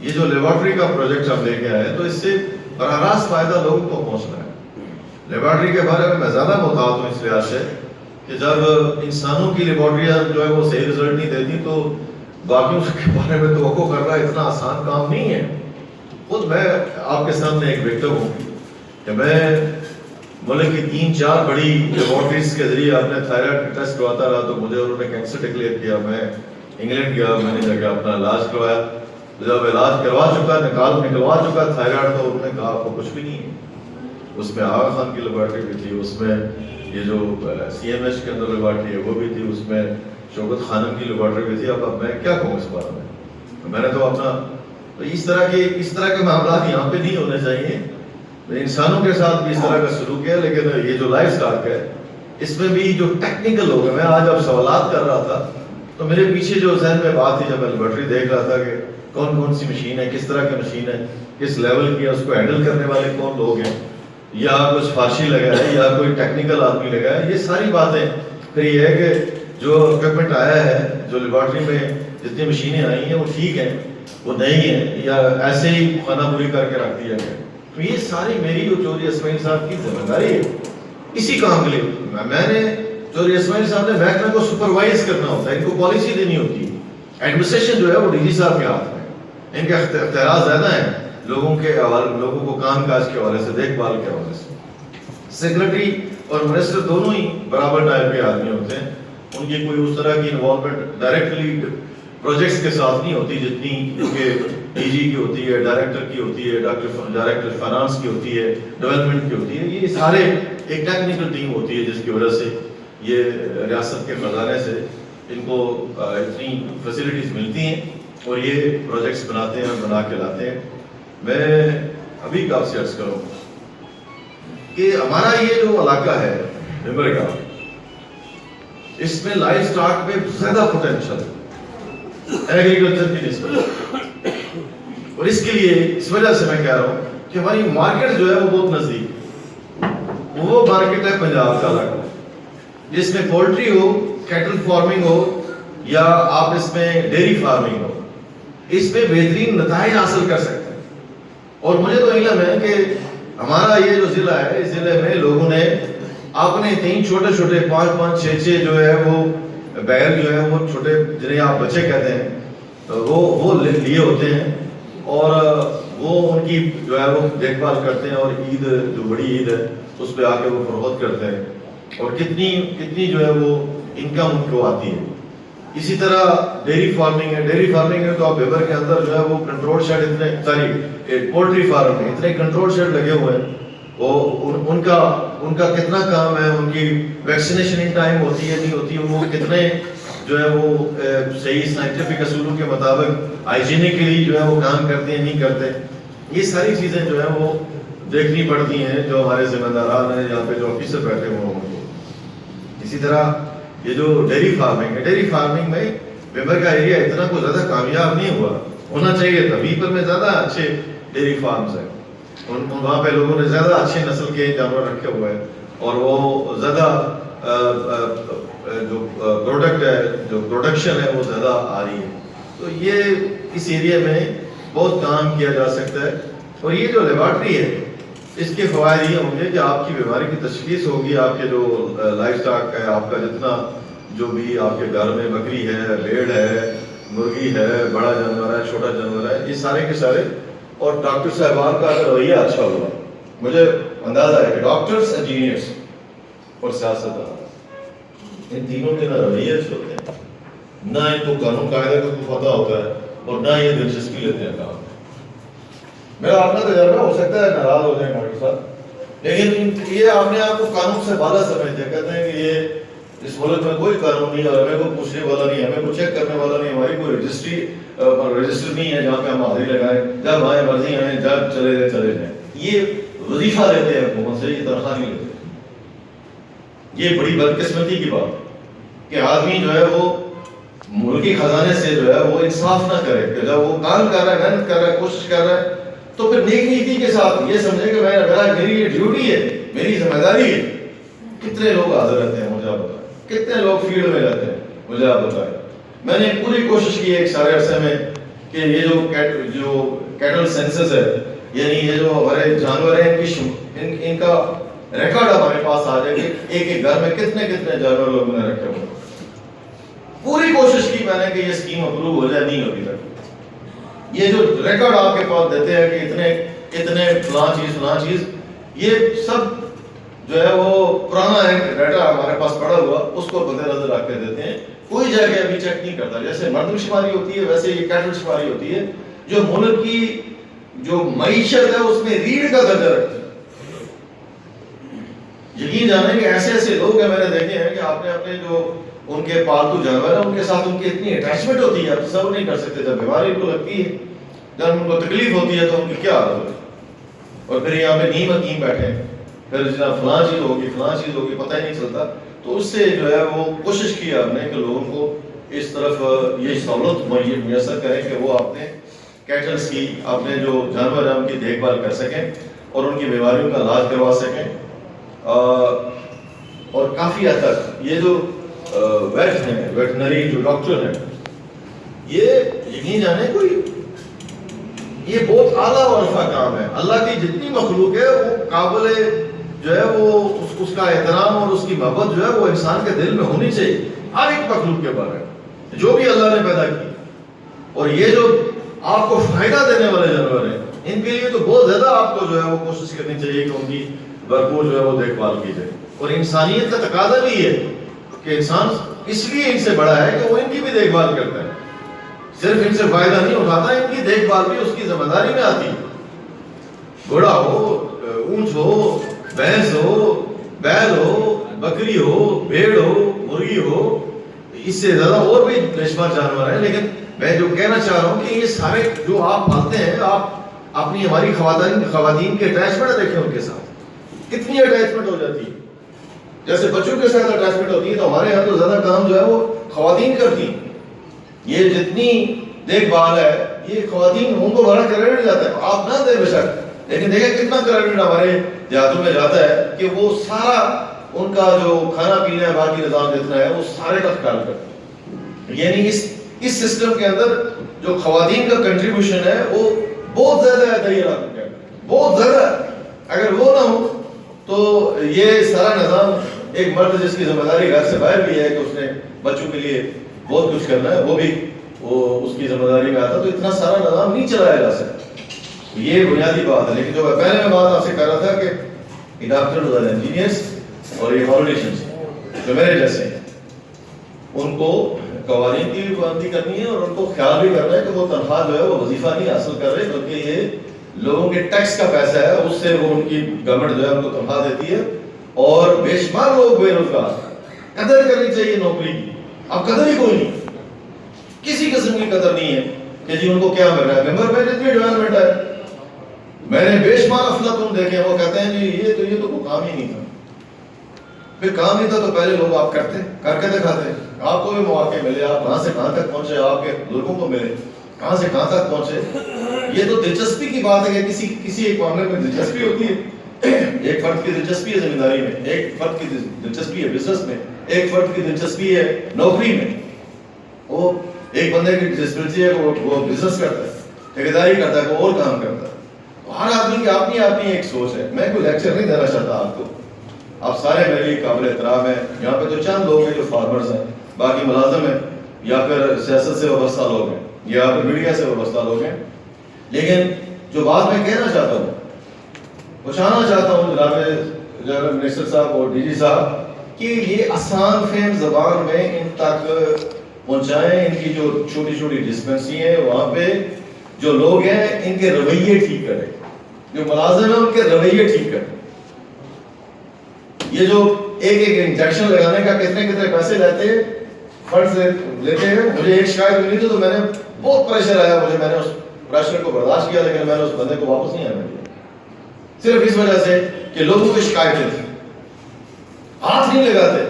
یہ جو لیبارٹری کا پروجیکٹ ہم لے کے آئے تو اس سے براہ راست فائدہ لوگوں کو پہنچنا ہے. لیبارٹری کے بارے میں میں زیادہ محتاط ہوں اس لحاظ سے کہ جب انسانوں کی لیبارٹریاں جو ہے وہ صحیح رزلٹ نہیں دیتی تو باقیوں کے بارے میں توقع کرنا اتنا آسان کام نہیں ہے. خود میں آپ کے سامنے ایک وکٹم ہوں کہ میں ملک کی 3-4 بڑی لیبارٹریز کے ذریعے اپنے تھائرائڈ ٹیسٹ کرواتا رہا تو مجھے انہوں نے کینسر ڈکلیئر کیا. میں انگلینڈ گیا میں نے جا کے اپنا علاج کروایا. جب علاج کروا چکا نکلوا چکا تھائرائڈ تو انہوں نے کہا آپ کو کچھ بھی نہیں ہے. اس میں آغا خان کی لیبارٹری بھی تھی اس میں یہ جو CMH کے اندر لیبارٹری ہے وہ بھی تھی اس میں شوکت خانم کی لیبارٹری بھی تھی. اب میں کیا کہوں اس بارے میں نے تو اپنا تو اس طرح کے معاملات یہاں پہ نہیں ہونے چاہیے. انسانوں کے ساتھ بھی اس طرح کا سلوک ہے، لیکن یہ جو لائف سٹاک ہے اس میں بھی جو ٹیکنیکل لوگ ہیں، میں آج اب سوالات کر رہا تھا تو میرے پیچھے جو ذہن میں بات تھی جب میں لیبارٹری دیکھ رہا تھا کہ کون کون سی مشین ہے، کس طرح کی مشین ہے، کس لیول کی ہے، اس کو ہینڈل کرنے والے کون لوگ ہیں، یا کچھ فارسی لگا ہے یا کوئی ٹیکنیکل آدمی لگا ہے، یہ ساری باتیں پھر یہ ہے کہ جو اکوپمنٹ آیا ہے، جو لیبارٹری میں جتنی مشینیں آئی ہیں وہ ٹھیک ہیں، وہ نہیں ہیں، یا ایسے ہی خانہ پوری کر کے رکھ دیا گیا. تو یہ ساری میری جو چودھری اسماعیل صاحب کی ذمہ داری ہے اسی کام کے لیے. میں نے چودھری اسماعیل صاحب نے محکمہ کو سپروائز کرنا ہوتا ہے، ان کو پالیسی دینی ہوتی ہے. ایڈمنسٹریشن جو ہے وہ ڈی جی صاحب کے ہاتھ میں، ان کے اختیارات زیادہ ہیں لوگوں کے حوالے، لوگوں کو کام کاج کے حوالے سے، دیکھ بھال کے حوالے سے. سیکرٹری اور منسٹر دونوں ہی برابر ٹائپ کے آدمی ہوتے ہیں، ان کی کوئی اس طرح کی انوالومنٹ ڈائریکٹلی پروجیکٹس کے ساتھ نہیں ہوتی جتنی کہ ڈی جی کی ہوتی ہے، ڈائریکٹر کی ہوتی ہے، ڈائریکٹر فائنانس کی ہوتی ہے، ڈیولپمنٹ کی ہوتی ہے. یہ سارے ایک ٹیکنیکل ٹیم ہوتی ہے جس کی وجہ سے یہ ریاست کے خزانے سے ان کو اتنی فیسلٹیز ملتی ہیں اور یہ پروجیکٹس بناتے ہیں، بنا کے لاتے ہیں. میں ابھی آپ سے عرض کروں کہ ہمارا یہ جو علاقہ ہے بھمبر کا، اس میں لائف سٹاک میں زیادہ پوٹینشل ایگریکلچر کی نسبت، اور اس کے لیے اس وجہ سے میں کہہ رہا ہوں کہ ہماری مارکیٹ جو ہے وہ بہت نزدیک ہے. وہ مارکیٹ ہے پنجاب کا علاقہ، جس میں پولٹری ہو، کیٹل فارمنگ ہو، یا آپ اس میں ڈیری فارمنگ ہو، اس میں بہترین نتائج حاصل کر سکتے ہیں. اور مجھے تو علم ہے کہ ہمارا یہ جو ضلع ہے، اس ضلع میں لوگوں نے اپنے 3 چھوٹے چھوٹے 5-5 6 جو ہے وہ بیل جو ہے وہ چھوٹے جنہیں آپ بچے کہتے ہیں وہ لیے ہوتے ہیں، اور وہ ان کی جو ہے وہ دیکھ بھال کرتے ہیں، اور عید جو بڑی عید ہے اس پہ آ کے وہ فروخت کرتے ہیں، اور کتنی جو ہے وہ انکم ان کو آتی ہے. اسی طرح ڈیری فارمنگ ہے. ڈیری فارمنگ ہے تو آپ بھیبر کے اندر جو ہے وہ کنٹرول شیڈ پولٹری فارم میں اتنے کنٹرول شیڈ لگے ہوئے ہیں. وہ ان کا کتنا کام ہے، ان کی ویکسینیشن ان ٹائم ہوتی ہے نہیں ہوتی ہے، وہ کتنے جو ہے وہ صحیح سائنٹیفک اصولوں کے مطابق ہائیجینکلی جو ہے وہ کام کرتے ہیں نہیں کرتے. یہ ساری چیزیں جو ہے وہ دیکھنی پڑتی ہیں جو ہمارے ذمہ داران ہیں یہاں پہ جو آفیسر بیٹھے ہوئے ہیں ان کو. اسی طرح یہ جو ڈیری فارمنگ ہے، ڈیری فارمنگ میں بھمبر کا ایریا اتنا کوئی زیادہ کامیاب نہیں ہوا، ہونا چاہیے تھا. بھیپر میں زیادہ اچھے ڈیری فارمز ہیں، وہاں پہ لوگوں نے زیادہ اچھے نسل کے جانور رکھے ہوئے ہیں، اور وہ زیادہ جو پروڈکٹ ہے، جو پروڈکشن ہے وہ زیادہ آ رہی ہے. تو یہ اس ایریا میں بہت کام کیا جا سکتا ہے. اور یہ جو لیبارٹری ہے اس کے فوائد یہ ہوں گے کہ آپ کی بیماری کی تشخیص ہوگی، آپ کے جو لائف سٹاک ہے، آپ کا جتنا جو بھی آپ کے گھر میں بکری ہے، بھیڑ ہے، مرغی ہے، بڑا جانور ہے، چھوٹا جانور ہے، یہ سارے کے سارے. اور ڈاکٹر صاحبان کا اگر رویہ اچھا ہوگا، مجھے اندازہ ہے کہ ڈاکٹرز، انجینئرز اور سیاستدان ان تینوں کے نہ رویے اچھے ہوتے ہیں، نہ ان کو قانون قاعدے کا پتہ ہوتا ہے، اور نہ یہ دلچسپی لیتے ہیں کام. میرا اپنا تجربہ ہو سکتا ہے ناراض ہو جائیں ڈاکٹر صاحب، لیکن یہ اپنے آپ کو قانون سے بالا سمجھتے ہیں، کہتے ہیں کہ یہ اس ملک میں کوئی قانون نہیں، اور ہمیں کو پوچھنے والا نہیں، ہمیں کو چیک کرنے والا نہیں، ہماری کوئی رجسٹر نہیں ہے جہاں پہ ہم حاضری لگائیں، جب آئے مرضی آئیں، جب چلے جائیں. یہ وظیفہ لیتے ہیں حکومت سے، یہ تنخواہ نہیں لیتے. یہ بڑی بدقسمتی کی بات کہ آدمی جو ہے وہ ملکی خزانے سے جو ہے وہ انصاف نہ کرے، کہ جب وہ کام کر رہا ہے، محنت کر رہا ہے، کوشش کر رہا ہے، تو پھر نیک نیتی کے ساتھ یہ سمجھے کہ میری یہ ڈیوٹی ہے، میری ذمہ داری ہے. کتنے لوگ حاضر رہتے ہیں مجھے آپ بتائیں، کتنے لوگ فیلڈ میں رہتے ہیں مجھے آپ بتائیں. میں نے پوری کوشش کی ایک سارے عرصے میں کہ یہ جو کیٹل سینسس ہے، یعنی یہ جو ہمارے جانور ہیں ان کا ریکارڈ ہمارے پاس آ جائے کہ ایک گھر میں کتنے جانور لوگوں نے رکھے ہوئے. پوری کوشش کی میں نے کہ یہ اسکیم اپروو ہو جائے، نہیں ہوتی تک. یہ جو ریکارڈ آپ کے پاس دیتے ہیں کہ اتنے فلاں چیز یہ سب جو ہے وہ پرانا ہے ڈیٹا ہمارے پاس پڑا ہوا، اس کو مد نظر رکھ کے دیتے ہیں. کوئی جگہ ابھی چیک نہیں کرتا. جیسے مردم شماری ہوتی ہے ویسے یہ کیٹل شماری ہوتی ہے، جو ملک کی جو معیشت ہے اس میں ریڑھ کا درجہ رکھتی ہے. یقین جانیں کہ ایسے لوگ ہیں میں نے دیکھے ہیں کہ آپ نے اپنے جو ان کے پالتو جانور ہیں ان کے ساتھ ان کی اتنی اٹیچمنٹ ہوتی ہے، آپ تصور نہیں کر سکتے. جب بیماری ان کو لگتی ہے، جب ان کو تکلیف ہوتی ہے تو ان کی کیا حالت ہوتی ہے. اور پھر یہاں پہ نیم حکیم بیٹھے ہیں، پھر جناب فلاں چیز ہوگی پتہ ہی نہیں چلتا. تو اس سے جو ہے وہ کوشش کی آپ نے کہ لوگوں کو اس طرف یہ سہولت میسر کریں کہ وہ اپنے کیٹلس کی، اپنے جو جانور ہیں ان کی دیکھ بھال کر سکیں اور ان کی بیماریوں کا علاج کروا سکیں. اور کافی حد تک یہ جو ویٹ ہیں، ویٹنری جو ڈاکٹر ہیں، یہ یقین جانے کوئی یہ بہت اعلیٰ ورفہ کام ہے. اللہ کی جتنی مخلوق ہے وہ قابل جو ہے وہ اس کا احترام اور اس کی محبت جو ہے وہ انسان کے دل میں ہونی چاہیے ہر ایک مخلوق کے بارے میں جو بھی اللہ نے پیدا کی. اور یہ جو آپ کو فائدہ دینے والے جانور ہیں ان کے لیے تو بہت زیادہ آپ کو جو ہے وہ کوشش کرنی چاہیے کہ ان کی بھرپور جو ہے وہ دیکھ بھال کی جائے. اور انسانیت کا تقاضا بھی ہے کہ انسان اس لیے ان سے بڑا ہے کہ وہ ان کی بھی دیکھ بھال کرتا ہے، صرف ان سے فائدہ نہیں اٹھاتا، ان کی دیکھ بھال بھی اس کی ذمہ داری میں آتی ہے. گھوڑا ہو، اونٹ ہو، بھینس ہو، بیل ہو، بکری ہو، بھیڑ ہو، مرغی ہو، اس سے زیادہ اور بھی بے شمار جانور ہیں. لیکن میں جو کہنا چاہ رہا ہوں کہ یہ سارے جو آپ پالتے ہیں، آپ اپنی ہماری خواتین کے اٹیچمنٹ دیکھیں، ان کے ساتھ کتنی اٹیچمنٹ ہو جاتی ہے. جیسے بچوں کے ساتھ اٹیچمنٹ ہوتی ہے تو ہمارے یہاں تو زیادہ کام جو ہے وہ خواتین کرتی ہیں. یہ جتنی دیکھ بھال ہے یہ خواتین، ان کو بڑا کریڈٹ جاتا ہے. آپ نہ دیں بے شک، لیکن دیکھیں کتنا کریڈٹ ہمارے دیہاتوں میں جاتا ہے کہ وہ سارا ان کا جو کھانا پینا ہے، باقی نظام جتنا ہے وہ سارے کا خیال کرتے ہیں. یعنی اس سسٹم کے اندر جو خواتین کا کنٹریبیوشن ہے وہ بہت زیادہ ہے دیہی علاقوں کے، بہت زیادہ. اگر وہ نہ ہو تو یہ سارا نظام ایک مرد جس کی ذمہ داری گھر سے باہر بھی ہے کہ اس نے بچوں کے لیے بہت کچھ کرنا ہے، وہ بھی اس کی ذمہ داری میں آتا، تو اتنا سارا نظام نہیں چلایا جا سکتا. یہ بنیادی بات ہے. لیکن جو میں پہلے میں بات آپ سے کر رہا تھا کہ ڈاکٹر اور انجینئرس اور یہ پالیٹیشنس جو میرے جیسے ہیں ان کو قوانین کی بھی پابندی کرنی ہے اور ان کو خیال بھی کرنا ہے کہ وہ تنخواہ جو ہے وہ وظیفہ نہیں حاصل کر رہے، بلکہ یہ لوگوں کے ٹیکس کا پیسہ ہے، اس سے وہ ان کی گورنمنٹ جو ہے ان کو تنخواہ دیتی ہے. اور بے شمار لوگ بے روزگار، قدر کرنی چاہیے نوکری کی. اب قدر ہی کوئی نہیں، کسی قسم کی قدر نہیں ہے کہ جی ان کو کیا مل رہا ہے. ممبر میں جتنی ڈیولپمنٹ ہے میں نے بے شمار افلاطون دیکھے ہیں، وہ کہتے ہیں جی یہ تو کوئی کام ہی نہیں تھا. پھر کام نہیں تھا تو پہلے لوگ آپ کرتے کر کے دکھاتے. آپ کو بھی مواقع ملے، آپ کہاں سے کہاں تک پہنچے، آپ کے بزرگوں کو ملے کہاں سے کہاں تک پہنچے. یہ تو دلچسپی کی بات ہے کہ کسی ایک معاملے میں دلچسپی ہوتی ہے. ایک فرد کی دلچسپی ہے ذمہ داری میں، ایک فرد کی دلچسپی ہے بزنس میں، ایک فرد کی دلچسپی ہے نوکری میں. وہ ایک بندے کی دلچسپی ہے وہ بزنس کرتا ہے، ٹھیکیداری کرتا ہے، وہ اور کام کرتا ہے. ہر آدمی کی اپنی ایک سوچ ہے. میں کوئی لیکچر نہیں دینا چاہتا آپ کو، آپ سارے میرے لیے قابل احترام ہیں. یہاں پہ تو چند لوگ ہیں جو فارمرز ہیں، باقی ملازم ہیں یا پھر سیاست سے وابستہ لوگ ہیں یا پھر میڈیا سے وابستہ لوگ ہیں. لیکن جو بات میں کہنا چاہتا ہوں، پہنچانا چاہتا ہوں جناب منسٹر صاحب اور ڈی جی صاحب کہ یہ آسان فہم زبان میں ان تک پہنچائیں. ان کی جو چھوٹی چھوٹی ڈسپنسری ہیں وہاں پہ جو لوگ ہیں ان کے رویے ٹھیک کریں، جو ملازم ہیں ان کے رویے ٹھیک کریں. یہ جو ایک انجیکشن لگانے کا کتنے پیسے فنڈ سے لیتے ہیں. مجھے ایک شکایت ملی تھی تو میں نے بہت پریشر آیا مجھے، میں نے اس پریشر کو برداشت کیا، لیکن میں نے اس بندے کو واپس نہیں آنے دیا، صرف اس وجہ سے کہ لوگوں کی شکایتیں تھیں. ہاتھ نہیں لگاتے.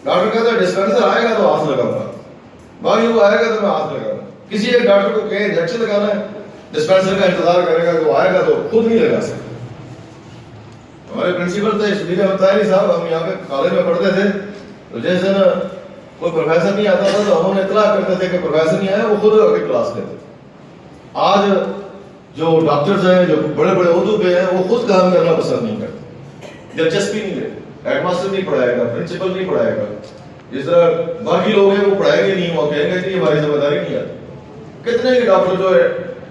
ڈاکٹر کہتا ہے ڈسپینسر آئے گا تو ہاتھ لگاؤں گا، باقی وہ آئے گا تو میں ہاتھ لگاؤں گا. کسی ایک ڈاکٹر کو کہیں انجیکشن لگانا ہے، ڈسپینسر کا انتظار کرے گا کہ وہ آئے گا تو خود نہیں لگا سکتا. ہمارے پرنسپل تھے شبیر احمد طاہری صاحب، ہم یہاں پہ کالج میں پڑھتے تھے تو جیسے نا کوئی پروفیسر نہیں آتا تھا تو ہم اطلاع کرتے تھے کہ پروفیسر نہیں آیا، وہ خود آ کے کلاس لیتے. آج جو ڈاکٹرز ہیں جو بڑے بڑے عہدوں پہ ہیں وہ خود کام کرنا پسند نہیں کرتے، دلچسپی نہیں لیتے. ہیڈ ماسٹر نہیں پڑھائے گا، پرنسپل نہیں پڑھائے گا، جس طرح باقی لوگ ہیں وہ پڑھائیں گے نہیں، وہ کہیں گے کہ ہماری ذمہ داری نہیں آتی. کتنے ہی ڈاکٹر جو ہے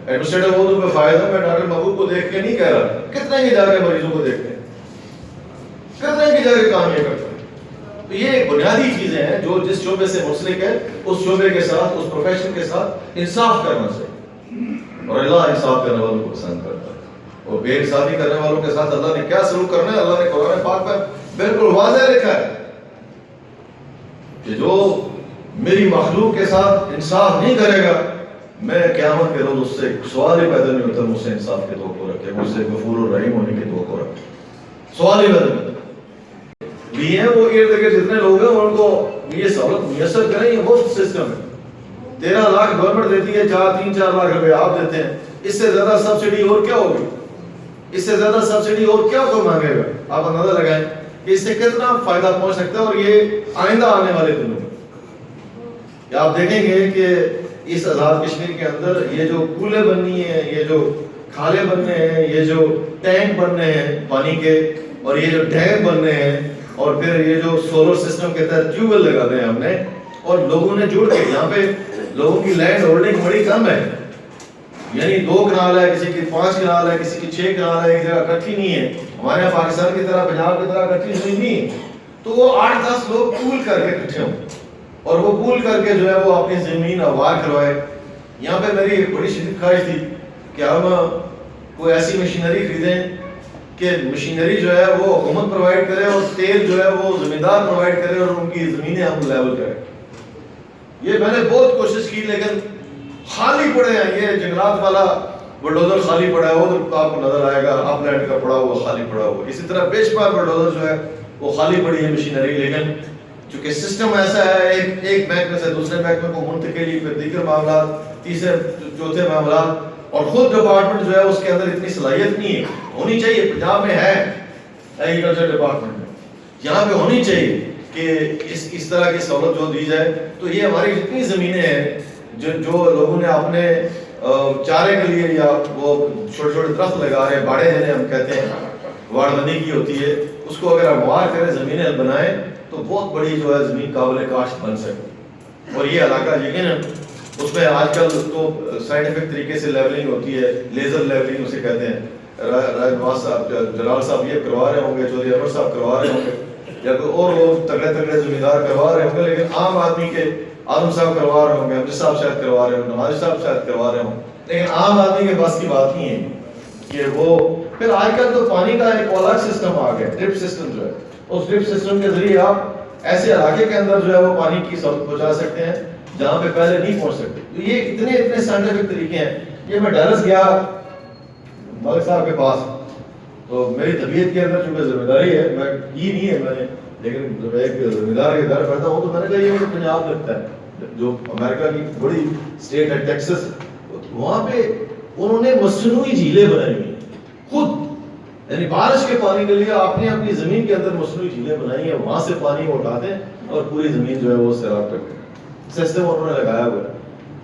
ایڈمنسٹریٹو عہدوں پہ فائز ہیں، میں ڈاکٹر محبوب کو دیکھ کے نہیں کہہ رہا، کتنے ہی جا کے مریضوں کو دیکھتے ہیں، کتنے ہی جا کے کام یہ کرتے ہیں. تو یہ بنیادی چیزیں ہیں جو جس شعبے سے منسلک ہے اس شعبے کے ساتھ، اس پروفیشن کے ساتھ انصاف کرنا چاہیے. اور اللہ انصاف کرنے والوں کو پسند کرتا ہے. اور بے انصافی کرنے والوں کے ساتھ اللہ نے کیا سلوک کرنا ہے، اللہ نے قرآن پاک میں بالکل واضح لکھا ہے کہ جو میری مخلوق کے ساتھ انصاف نہیں کرے گا میں قیامت کے روز اس سے سوال ہی پیدا نہیں ہوتا مجھ سے انصاف کے توقع رکھے, مجھ سے غفور الرحیم ہونے کی توقع رکھے, سوال ہی پیدا نہیں بھی ہیں. وہ ارد گرد جتنے لوگ ہیں ان کو یہ سہولت میسر کریں, یہ مفت سسٹم ہے. 13 لاکھ گورنمنٹ دیتی ہے, 3-4 لاکھ روپے آپ دیتے ہیں. اس سے زیادہ سبسڈی اور کیا ہوگی, اس سے زیادہ سبسڈی اور کیا کوئی مانگے گا؟ آپ اندازہ لگائیں کہ اس سے کتنا فائدہ پہنچ سکتا ہے. اور یہ آئندہ آنے والے دنوں میں آپ دیکھیں گے کہ اس آزاد کشمیر کے اندر یہ جو کولے بننی ہیں, یہ جو کھالے بننے ہیں, یہ جو ٹینک بننے ہیں پانی کے, اور یہ جو ڈیم بننے ہیں, اور پھر یہ جو سولر سسٹم کے تحت ٹیوب ویل لگانے ہیں ہم نے, اور لوگوں نے جڑ کے, یہاں پہ لوگوں کی لینڈ ہولڈنگ بڑی کم ہے, یعنی 2 کنال ہے, کسی کی 5 کنال ہے, کسی کی 6 کنال ہے, ایک جگہ اکٹھی نہیں ہے. ہمارے یہاں پاکستان کی طرح, پنجاب کی طرح اکٹھی زمین نہیں ہے. تو وہ 8-10 لوگ پول کر کے اکٹھے ہوں, اور وہ پول کر کے جو ہے وہ اپنی زمین آباد کروائے. یہاں پہ میری ایک بڑی شدید خواہش تھی کہ ہم کوئی ایسی مشینری خریدیں کہ مشینری جو ہے وہ حکومت پرووائڈ کرے, اور تیل جو ہے وہ زمیندار پرووائڈ کرے, اور ان کی زمینیں ہم لیول کریں. یہ میں نے بہت کوشش کی, لیکن خالی پڑے ہیں. یہ جنگلات والا بلڈوزر خالی پڑا ہے, وہ آپ کو نظر آئے گا, اپ لینڈ کا پڑا ہوا خالی پڑا ہوا. اسی طرح بے شمار بلڈوزر جو ہے وہ خالی پڑی ہے مشینری. لیکن چونکہ سسٹم ایسا ہے, ایک محکمے سے دوسرے محکمے کو منتقلی, پھر دیگر معاملات, تیسرے چوتھے معاملات, اور خود ڈپارٹمنٹ جو ہے اس کے اندر اتنی صلاحیت نہیں ہے. ہونی چاہیے, پنجاب میں ہے ایگریکلچر ڈپارٹمنٹ میں, یہاں پہ ہونی چاہیے کہ اس طرح کی سہولت جو دی جائے. تو یہ ہماری جتنی زمینیں ہیں جو لوگوں نے اپنے چارے کے لیے, یا وہ چھوٹے چھوٹے درخت لگا رہے ہیں, باڑے جنہیں ہم کہتے ہیں, واڑ بندی کی ہوتی ہے, اس کو اگر ہموار کریں, زمینیں بنائیں, تو بہت بڑی جو ہے زمین قابل کاشت بن سکتی. اور یہ علاقہ یقیناً اس میں آج کل تو سائنٹیفک طریقے سے لیولنگ ہوتی ہے, لیزر لیولنگ اسے کہتے ہیں. راج نواز صاحب, جلال صاحب یہ کروا رہے ہوں گے, چودھری انور صاحب کروا رہے ہوں گے, یا کوئی اور لوگ تگڑے تگڑے زمیندار کروا رہے ہوں گے. لیکن عام آدمی کے عالم صاحب کروا رہے ہوں گے, امجد صاحب شاید کروا رہے ہوں گے, نواز صاحب شاید کروا رہے ہوں. لیکن عام آدمی کے پاس کی بات نہیں ہے کہ وہ, پھر آج کل تو پانی کا ایک الگ سسٹم آ گیا, ڈرپ سسٹم جو ہے, اس ڈرپ سسٹم کے ذریعے آپ ایسے علاقے کے اندر جو ہے وہ پانی کی سہولت پہنچا سکتے ہیں جہاں پہ پہلے نہیں پہنچ سکتے. تو یہ اتنے سائنٹیفک طریقے ہیں. یہ میں ڈیلس گیا ملک صاحب کے پاس, تو میری طبیعت کے اندر چونکہ ذمہ داری ہے, میں کی نہیں ہے میں نے, لیکن جب ایک ذمہ دار کے گھر بیٹھا ہوں تو میں نے کہا یہ مجھے پنجاب لگتا ہے, جو امریکہ کی بڑی اسٹیٹ ہے ٹیکسس. وہاں پہ انہوں نے مصنوعی جھیلیں بنائی ہوئی خود, یعنی بارش کے پانی کے لیے آپ نے اپنی زمین کے اندر مصنوعی جھیلیں بنائی ہیں, وہاں سے پانی وہ اٹھاتے ہیں اور پوری زمین جو ہے وہ سیراب کرتے ہیں. سسٹم انہوں نے لگایا ہوا ہے.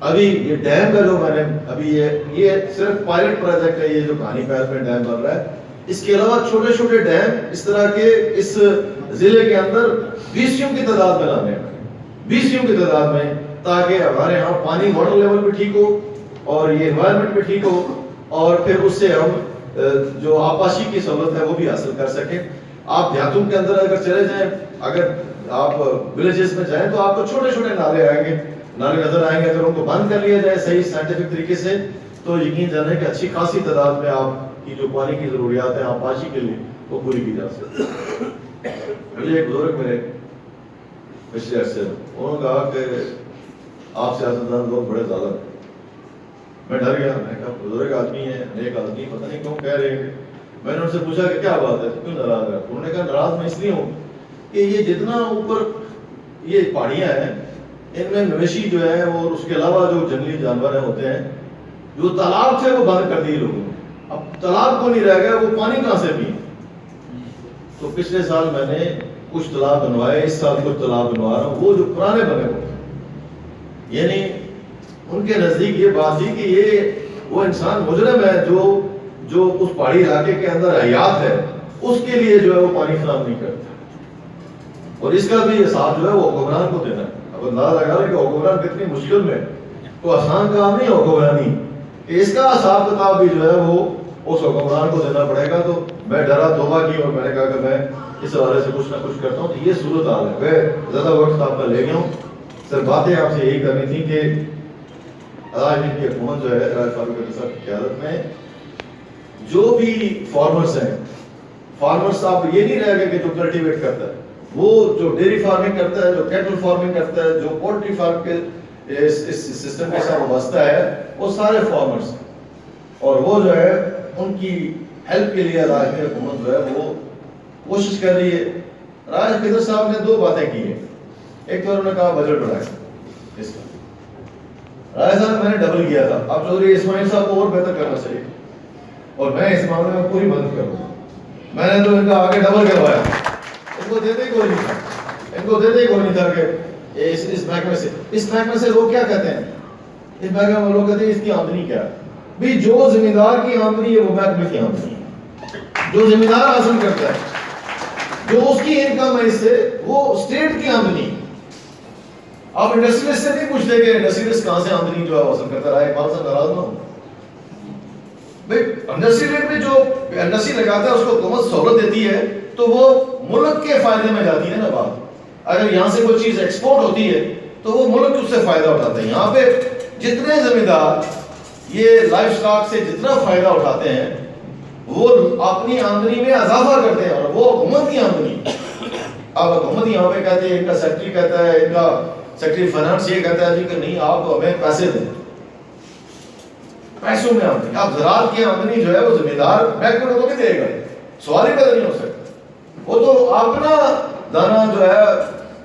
ابھی یہ ڈیم کا جو میں نے ابھی یہ صرف پائلٹ پروجیکٹ ہے, یہ جو کہانی پیر میں ڈیم بن رہا ہے. اس کے علاوہ چھوٹے چھوٹے ڈیم اس طرح کے اس ضلع کے اندر 20 کی تعداد میں لانے ہیں, 20 کی تعداد میں, تاکہ ہمارے یہاں پانی واٹر لیول بھی ٹھیک ہو, اور یہ انوائرمنٹ بھی ٹھیک ہو, اور پھر اس سے ہم جو آبپاشی کی سہولت ہے وہ بھی حاصل کر سکیں. آپ دیہاتوں کے اندر اگر چلے جائیں, اگر آپ ولیجز میں جائیں, تو آپ کو چھوٹے چھوٹے نالے آئیں گے, نالے نظر آئیں گے. اگر ان کو بند کر لیا جائے صحیح سائنٹیفک طریقے سے, تو یقین جانیں کہ اچھی خاصی تعداد میں آپ کی جو پانی کی ضروریات ہیں آبپاشی کے لیے وہ پوری کی جا سکتی. مجھے ایک بزرگ ملے پچھلے عرصے, انہوں نے کہا کہ آپ سیاستدان لوگ بڑے ظالم ہیں. میں ڈر گیا, میں کہا بزرگ آدمی ہیں, نیک آدمی, پتہ نہیں کیوں کہہ رہے ہیں. میں نے ان سے پوچھا کہ کیا بات ہے, کیوں ناراض ہے؟ انہوں نے کہا ناراض میں اس لیے ہوں کہ یہ جتنا اوپر یہ پہاڑیاں ہیں, ان میں مویشی جو ہے وہ, اس کے علاوہ جو جنگلی جانور ہوتے ہیں, جو تالاب تھے وہ بند کر دیے لوگوں نے. اب تالاب کو نہیں رہ گیا, وہ پانی کہاں سے پئیں؟ تو پچھلے سال میں نے کچھ تالاب بنوائے, اس سال کچھ تالاب بنوا رہا ہوں, وہ جو پرانے بنے ہوئے. یعنی ان کے نزدیک یہ بات تھی کہ یہ وہ انسان مجرم ہے جو اس پہاڑی علاقے کے اندر حیات ہے, اس کے لیے جو ہے وہ پانی فراہم نہیں کرتا. اور اس کا بھی حساب جو ہے وہ حکمران کو دینا ہے. اب اندازہ لگا رہے کہ حکمران کتنی مشکل میں, تو آسان کام نہیں حکمرانی, کہ اس کا حساب کتاب بھی جو ہے وہ اس حکمران کو دینا پڑے گا. تو میں ڈرا توبہ کی, اور میں نے کہا کہ میں اس حوالے سے کچھ نہ کچھ کرتا ہوں. تو یہ صورت حال ہے. میں زیادہ وقت آپ کا لے گیا ہوں, سر باتیں آپ سے یہی کرنی تھی کہ آج کی حکومت جو ہے راج فاروق علی صاحب کی قیادت میں جو بھی فارمرز ہیں, فارمر صاحب یہ نہیں رہ گئے کہ جو کلٹیویٹ کرتا ہے, وہ جو ڈیری فارمنگ کرتا ہے, جو کیٹل فارمنگ کرتا ہے, جو پولٹری فارم کے اس سسٹم کے ساتھ وابستہ ہے وہ سارے فارمرز، اور وہ جو ہے ان کی ہیلپ کے لیے علاقائی حکومت جو ہے وہ کوشش کر رہی ہے۔ راج خضر صاحب نے 2 باتیں کی ہیں، ایک تو انہوں نے کہا بجٹ بڑھائیں اس کا، راج صاحب میں نے ڈبل کیا تھا، اب چودھری اسماعیل صاحب کو اور بہتر کرنا چاہیے، اور میں اس معاملے میں پوری مدد کروں گا۔ میں نے تو ان کا آگے ڈبل کروایا، ان کو دیتے ہی کوئی نہیں تھا، ان کو دیتے ہی کوئی نہیں تھا کہ اس محکمے سے لوگ کیا کہتے ہیں، اس محکمے میں لوگ کہتے ہیں اس کی آمدنی کیا ہے؟ بھی جو ذمہ دار کی آمدنی ہے وہ محکمے کی آمدنی ہے، جو ذمہ دار حاصل کرتا ہے، جو اس کی انکم ہے اس سے، وہ اسٹیٹ کی آمدنی ہے۔ آپ انڈسٹریلسٹ سے نہیں پوچھتے کہ انڈسٹریلسٹ کہاں سے آمدنی جو ہے حاصل کرتا رہا ہے، اقبال صاحب ناراض نہ ہو بھائی، انڈسٹری ریٹ میں جو انڈسٹری لگاتا ہے اس کو حکومت سہولت دیتی ہے تو وہ ملک کے فائدے میں جاتی ہے نا بات۔ اگر یہاں سے کوئی چیز ایکسپورٹ ہوتی ہے تو وہ ملک اس سے فائدہ اٹھاتے ہیں۔ یہاں پہ جتنے زمین دار یہ لائف سٹاک سے جتنا فائدہ اٹھاتے ہیں وہ اپنی آمدنی میں اضافہ کرتے ہیں، اور وہ حکومت کی آمدنی۔ اب حکومت یہاں پہ کہتے ہیں، ان کا سیکٹری کہتا ہے، ان کا سیکٹری فائنانس یہ کہتا ہے جی کہ نہیں آپ ہمیں پیسے دیں، پیسوں میں آمدنی۔ اب زراعت کی آمدنی جو ہے وہ ذمہ دار محکمے کو بھی دے گا، سوال ہی پیدا نہیں ہو سکتا۔ وہ تو اپنا دانا جو ہے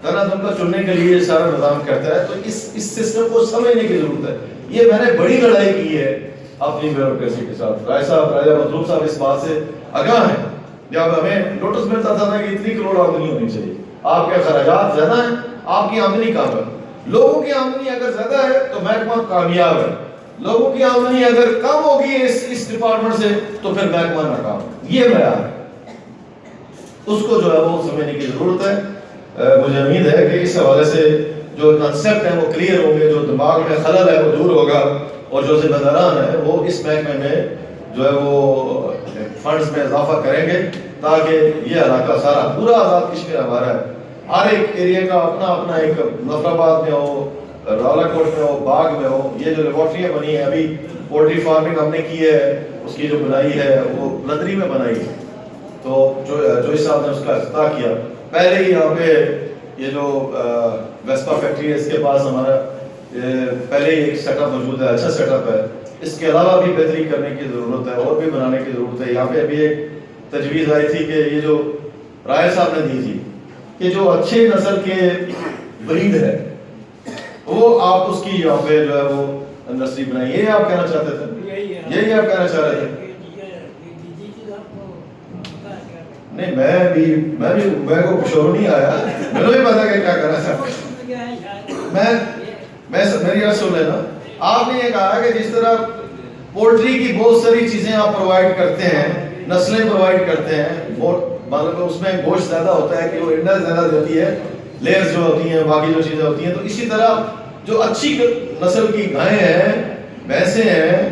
دانا دم کا چننے کے لیے سارا نظام کرتا ہے۔ تو اس سسٹم کو سمجھنے کی ضرورت ہے۔ یہ میں نے بڑی لڑائی کی ہے اپنی بیوروکریسی کے ساتھ۔ رائے صاحب، راجہ مطلوب صاحب اس بات سے آگاہ ہیں، جب ہمیں نوٹس ملتا تھا نا کہ اتنی کروڑ آمدنی ہونی چاہیے، آپ کے خراجات زیادہ ہیں، آپ کی آمدنی کم ہے۔ لوگوں کی آمدنی اگر زیادہ ہے تو محکمہ کامیاب ہے، لوگوں کی آمدنی اگر کم ہوگی اس ڈپارٹمنٹ سے تو پھر محکمہ ناکام۔ یہ معیار ہے، اس کو جو ہے وہ سمجھنے کی ضرورت ہے۔ مجھے امید ہے کہ اس حوالے سے جو کنسیپٹ ہیں وہ کلیئر ہوں گے، جو دماغ میں خلل ہے وہ دور ہوگا، اور جو ذمہ داران ہیں وہ اس محکمے میں جو ہے وہ فنڈز میں اضافہ کریں گے، تاکہ یہ علاقہ سارا پورا آزاد کشمیر ہمارا ہے۔ ہر ایک ایریا کا اپنا اپنا ایک مظفر آباد میں ہو، راولا کوٹ میں ہو، باغ میں ہو، یہ جو لیبارٹریاں بنی ہیں، ابھی پولٹری فارمنگ ہم نے کی ہے، اس کی جو بنائی ہے وہ لندری میں بنائی ہے، تو جو صاحب نے اس کا افتتاح کیا۔ پہلے ہی یہاں پہ یہ جو ویسپا فیکٹری ہے اس کے پاس ہمارا پہلے ہی ایک سیٹ اپ موجود ہے، اچھا سیٹ اپ ہے۔ اس کے علاوہ بھی بہتری کرنے کی ضرورت ہے، اور بھی بنانے کی ضرورت ہے۔ یہاں پہ ابھی ایک تجویز آئی تھی کہ یہ جو رائے صاحب نے دی تھی کہ جو اچھے نسل کے برید ہے وہ آپ اس کی یہاں پہ جو ہے وہ انڈسٹری بنائیں، یہ آپ کہنا چاہتے تھے؟ یہی آپ کہنا چاہ رہے تھے؟ نہیں، میں کو شور نہیں آیا، میں بھی پتا کہ کیا کرنا چاہتا۔ میری بات سن لینا، آپ نے یہ کہا کہ جس طرح پولٹری کی بہت ساری چیزیں آپ پرووائڈ کرتے ہیں، نسلیں پرووائڈ کرتے ہیں، مطلب اس میں گوشت زیادہ ہوتا ہے کہ وہ انڈا زیادہ دیتی ہے، لیئرز جو ہوتی ہیں، باقی جو چیزیں ہوتی ہیں، تو اسی طرح جو اچھی نسل کی گائیں ہیں، بھینسیں ہیں،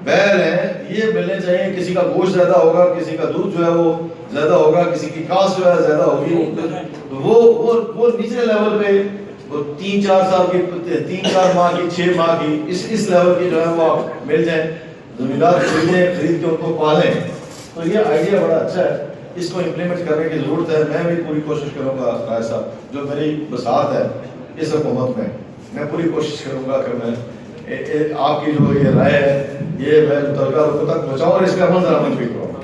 بیل ہیں، یہ ملنے چاہیے۔ کسی کا گوشت زیادہ ہوگا، کسی کا دودھ جو ہے وہ زیادہ ہوگا، کسی کی کاسٹ جو ہے زیادہ ہوگی، وہ نچلے لیول پہ 3-4 سال کی، 3-4 ماہ کی، 6 ماہ کی، اس لیول کی جو ہے وہ آپ مل جائیں، زمیندار خرید کے ان کو پالیں۔ تو یہ آئیڈیا بڑا اچھا ہے، اس کو امپلیمنٹ کرنے کی ضرورت ہے۔ میں بھی پوری کوشش کروں گا رائے صاحب، جو میری بساط ہے اس حکومت میں پوری کوشش کروں گا کہ میں آپ کی جو یہ رائے ہے یہ میں تلقا تک پہنچاؤں اور اس پہ عمل درآمد بھی کروں۔